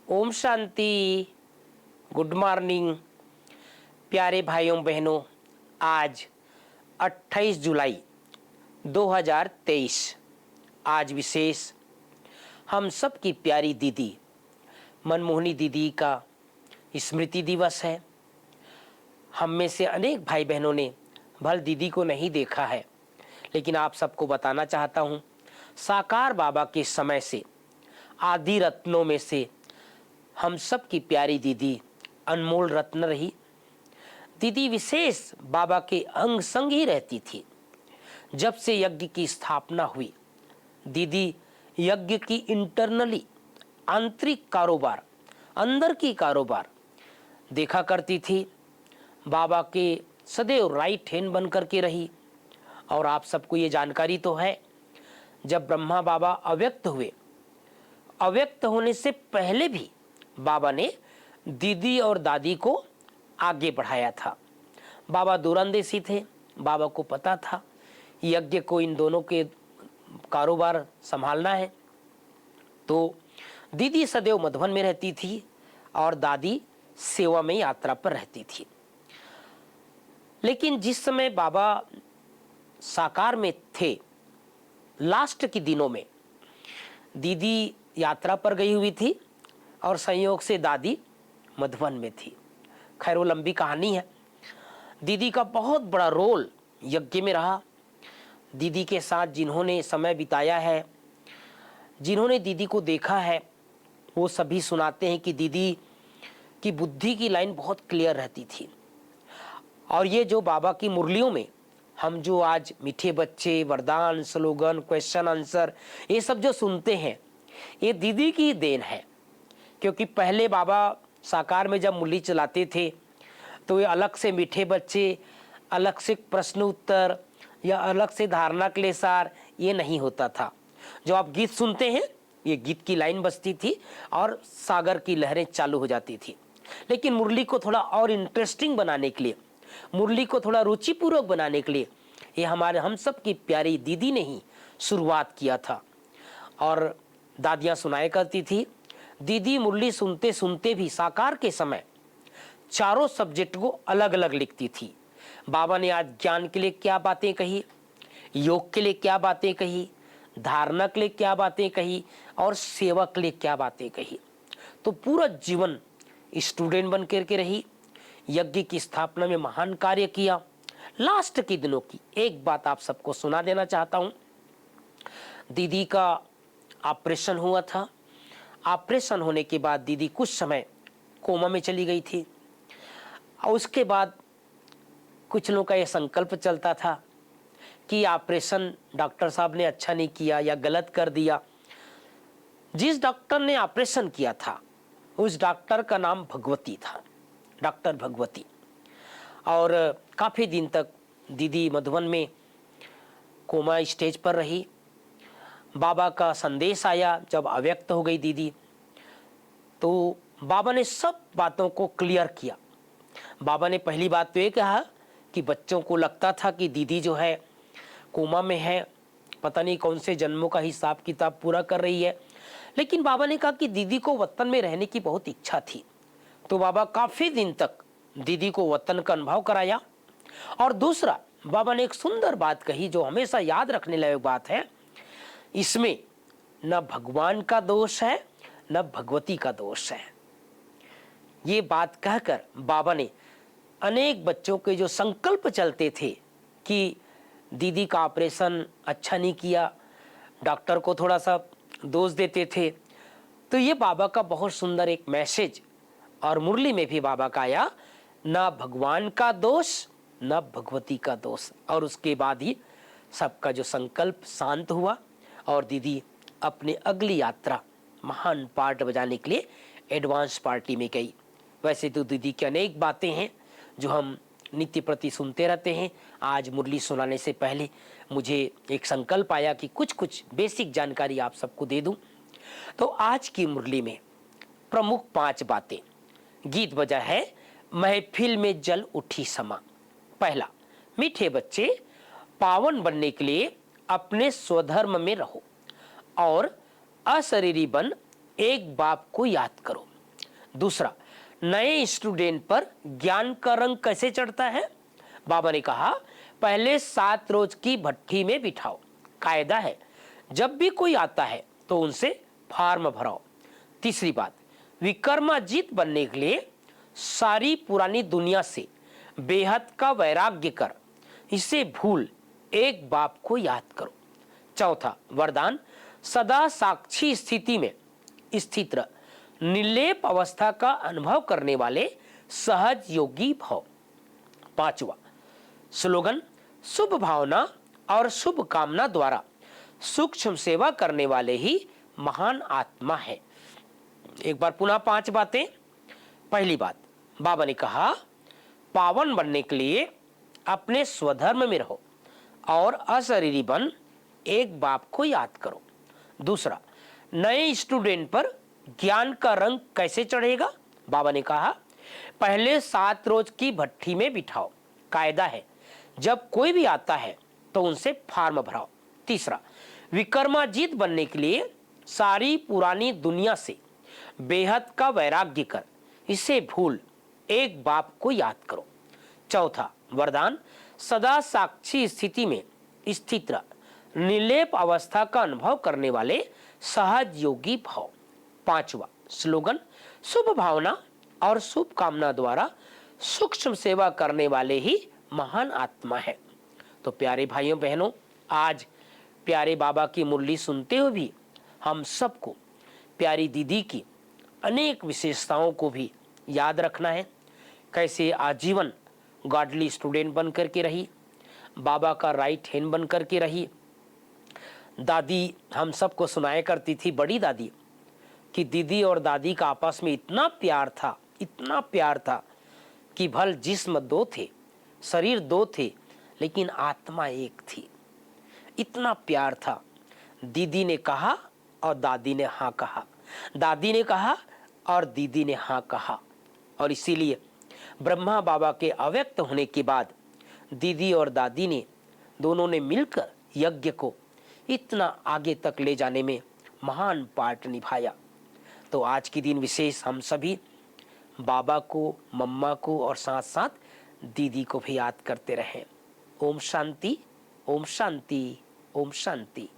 Om Shanti. Good morning प्यारे भाइयों बहनों। आज 28 जुलाई 2023 आज विशेष हम सब की प्यारी दीदी मनमोहनी दीदी का स्मृति दिवस है। हम में से अनेक भाई बहनों ने भल दीदी को नहीं देखा है, लेकिन आप सबको बताना चाहता हूँ, साकार बाबा के समय से आदि रत्नों में से हम सब की प्यारी दीदी अनमोल रत्न रही। दीदी विशेष बाबा के अंग संग ही रहती थी। जब से यज्ञ की स्थापना हुई, दीदी यज्ञ की इंटरनली आंतरिक कारोबार, अंदर की कारोबार देखा करती थी। बाबा के सदैव राइट हैंड बन करके रही। और आप सबको ये जानकारी तो है, जब ब्रह्मा बाबा अव्यक्त हुए, अव्यक्त होने से पहले भी बाबा ने दीदी और दादी को आगे बढ़ाया था। बाबा दूरंदेशी थे, बाबा को पता था यज्ञ को इन दोनों के कारोबार संभालना है। तो दीदी सदैव मधुबन में रहती थी और दादी सेवा में यात्रा पर रहती थी। लेकिन जिस समय बाबा साकार में थे, लास्ट के दिनों में दीदी यात्रा पर गई हुई थी और संयोग से दादी मधुबन में थी। खैर वो लंबी कहानी है। दीदी का बहुत बड़ा रोल यज्ञ में रहा। दीदी के साथ जिन्होंने समय बिताया है, जिन्होंने दीदी को देखा है, वो सभी सुनाते हैं कि दीदी की बुद्धि की लाइन बहुत क्लियर रहती थी। और ये जो बाबा की मुरलियों में हम जो आज मीठे बच्चे, वरदान, स्लोगन, क्वेश्चन आंसर, ये सब जो सुनते हैं, ये दीदी की देन है। क्योंकि पहले बाबा साकार में जब मुरली चलाते थे तो ये अलग से मीठे बच्चे, अलग से प्रश्न उत्तर या अलग से धारणा क्लेसार ये नहीं होता था। जो आप गीत सुनते हैं, ये गीत की लाइन बजती थी और सागर की लहरें चालू हो जाती थी। लेकिन मुरली को थोड़ा और इंटरेस्टिंग बनाने के लिए, मुरली को थोड़ा रुचिपूर्वक बनाने के लिए ये हम सब की प्यारी दीदी ने ही शुरुआत किया था। और दादियाँ सुनाया करती थी, दीदी मुरली सुनते सुनते भी साकार के समय चारों सब्जेक्ट को अलग अलग लिखती थी। बाबा ने आज ज्ञान के लिए क्या बातें कही, योग के लिए क्या बातें कही, धारणा के लिए क्या बातें कही और सेवा के लिए क्या बातें कही। तो पूरा जीवन स्टूडेंट बन करके रही, यज्ञ की स्थापना में महान कार्य किया। लास्ट के दिनों की एक बात आप सबको सुना देना चाहता हूँ। दीदी का ऑपरेशन हुआ था। ऑपरेशन होने के बाद दीदी कुछ समय कोमा में चली गई थी। और उसके बाद कुछ लोगों का ये संकल्प चलता था कि ऑपरेशन डॉक्टर साहब ने अच्छा नहीं किया या गलत कर दिया। जिस डॉक्टर ने ऑपरेशन किया था उस डॉक्टर का नाम भगवती था, डॉक्टर भगवती। और काफ़ी दिन तक दीदी मधुबन में कोमा स्टेज पर रही। बाबा का संदेश आया जब अव्यक्त हो गई दीदी, तो बाबा ने सब बातों को क्लियर किया। बाबा ने पहली बात तो ये कहा कि बच्चों को लगता था कि दीदी जो है कोमा में है, पता नहीं कौन से जन्मों का हिसाब किताब पूरा कर रही है। लेकिन बाबा ने कहा कि दीदी को वतन में रहने की बहुत इच्छा थी। तो बाबा काफ़ी दिन तक दीदी को वतन का अनुभव कराया। और दूसरा, बाबा ने एक सुंदर बात कही जो हमेशा याद रखने लायक बात है, इसमें न भगवान का दोष है न भगवती का दोष है। ये बात कहकर बाबा ने अनेक बच्चों के जो संकल्प चलते थे कि दीदी का ऑपरेशन अच्छा नहीं किया, डॉक्टर को थोड़ा सा दोष देते थे, तो ये बाबा का बहुत सुंदर एक मैसेज और मुरली में भी बाबा का आया, न भगवान का दोष न भगवती का दोष। और उसके बाद ही सबका जो संकल्प शांत हुआ और दीदी अपने अगली यात्रा महान पार्ट बजाने के लिए एडवांस पार्टी में गई। वैसे तो दीदी की अनेक बातें हैं जो हम नित्य प्रति सुनते रहते हैं। आज मुरली सुनाने से पहले मुझे एक संकल्प आया कि कुछ बेसिक जानकारी आप सबको दे दूं। तो आज की मुरली में प्रमुख 5 बातें। गीत बजा है महफिल में जल उठी समा। पहला, मीठे बच्चे पावन बनने के लिए अपने स्वधर्म में रहो और अशरीरी बन एक बाप को याद करो। दूसरा, नए स्टूडेंट पर ज्ञान का रंग कैसे चढ़ता है? बाबा ने कहा, पहले 7 रोज की भट्ठी में बिठाओ। कायदा है, जब भी कोई आता है तो उनसे फॉर्म भराओ। तीसरी बात, विक्रमाजीत बनने के लिए सारी पुरानी दुनिया से बेहद का वैराग्य कर, इसे भूल एक बाप को याद करो। चौथा वरदान, सदा साक्षी स्थिति में स्थित रह, निर्लेप अवस्था का अनुभव करने वाले सहज योगी भव। पांचवा स्लोगन, शुभ भावना और शुभ कामना द्वारा सूक्ष्म सेवा करने वाले ही महान आत्मा है। एक बार पुनः 5 बातें। पहली बात, बाबा ने कहा, पावन बनने के लिए अपने स्वधर्म में रहो और अशरीरी बन एक बाप को याद करो। दूसरा, नए स्टूडेंट पर ज्ञान का रंग कैसे चढ़ेगा? बाबा ने कहा, पहले 7 रोज की भट्ठी में बिठाओ। कायदा है, जब कोई भी आता है तो उनसे फॉर्म भराओ। तीसरा, विक्रमाजीत बनने के लिए सारी पुरानी दुनिया से बेहद का वैराग्य कर, इसे भूल एक बाप को याद करो। चौथा वरदान, सदा साक्षी स्थिति में स्थित रह, निर्लेप अवस्था का अनुभव करने वाले सहज योगी भव। पांचवा स्लोगन, शुभ भावना और शुभ कामना द्वारा सूक्ष्म सेवा करने वाले ही महान आत्मा है। तो प्यारे भाइयों बहनों, आज प्यारे बाबा की मुरली सुनते हुए भी हम सबको प्यारी दीदी की अनेक विशेषताओं को भी याद रखना है। कैसे आजीवन गॉडली स्टूडेंट बन करके रही, बाबा का राइट हैंड बन करके रही। दादी हम सबको सुनाया करती थी, बड़ी दादी, कि दीदी और दादी का आपस में इतना प्यार था, इतना प्यार था कि भल जिस्म 2 थे, शरीर 2 थे, लेकिन आत्मा एक थी। इतना प्यार था। दीदी ने कहा और दादी ने हाँ कहा, दादी ने कहा और दीदी ने हाँ कहा। और इसीलिए ब्रह्मा बाबा के अव्यक्त होने के बाद दीदी और दादी ने दोनों ने मिलकर यज्ञ को इतना आगे तक ले जाने में महान पार्ट निभाया। तो आज के दिन विशेष हम सभी बाबा को, मम्मा को और साथ साथ दीदी को भी याद करते रहें। ओम शांति, ओम शांति, ओम शांति।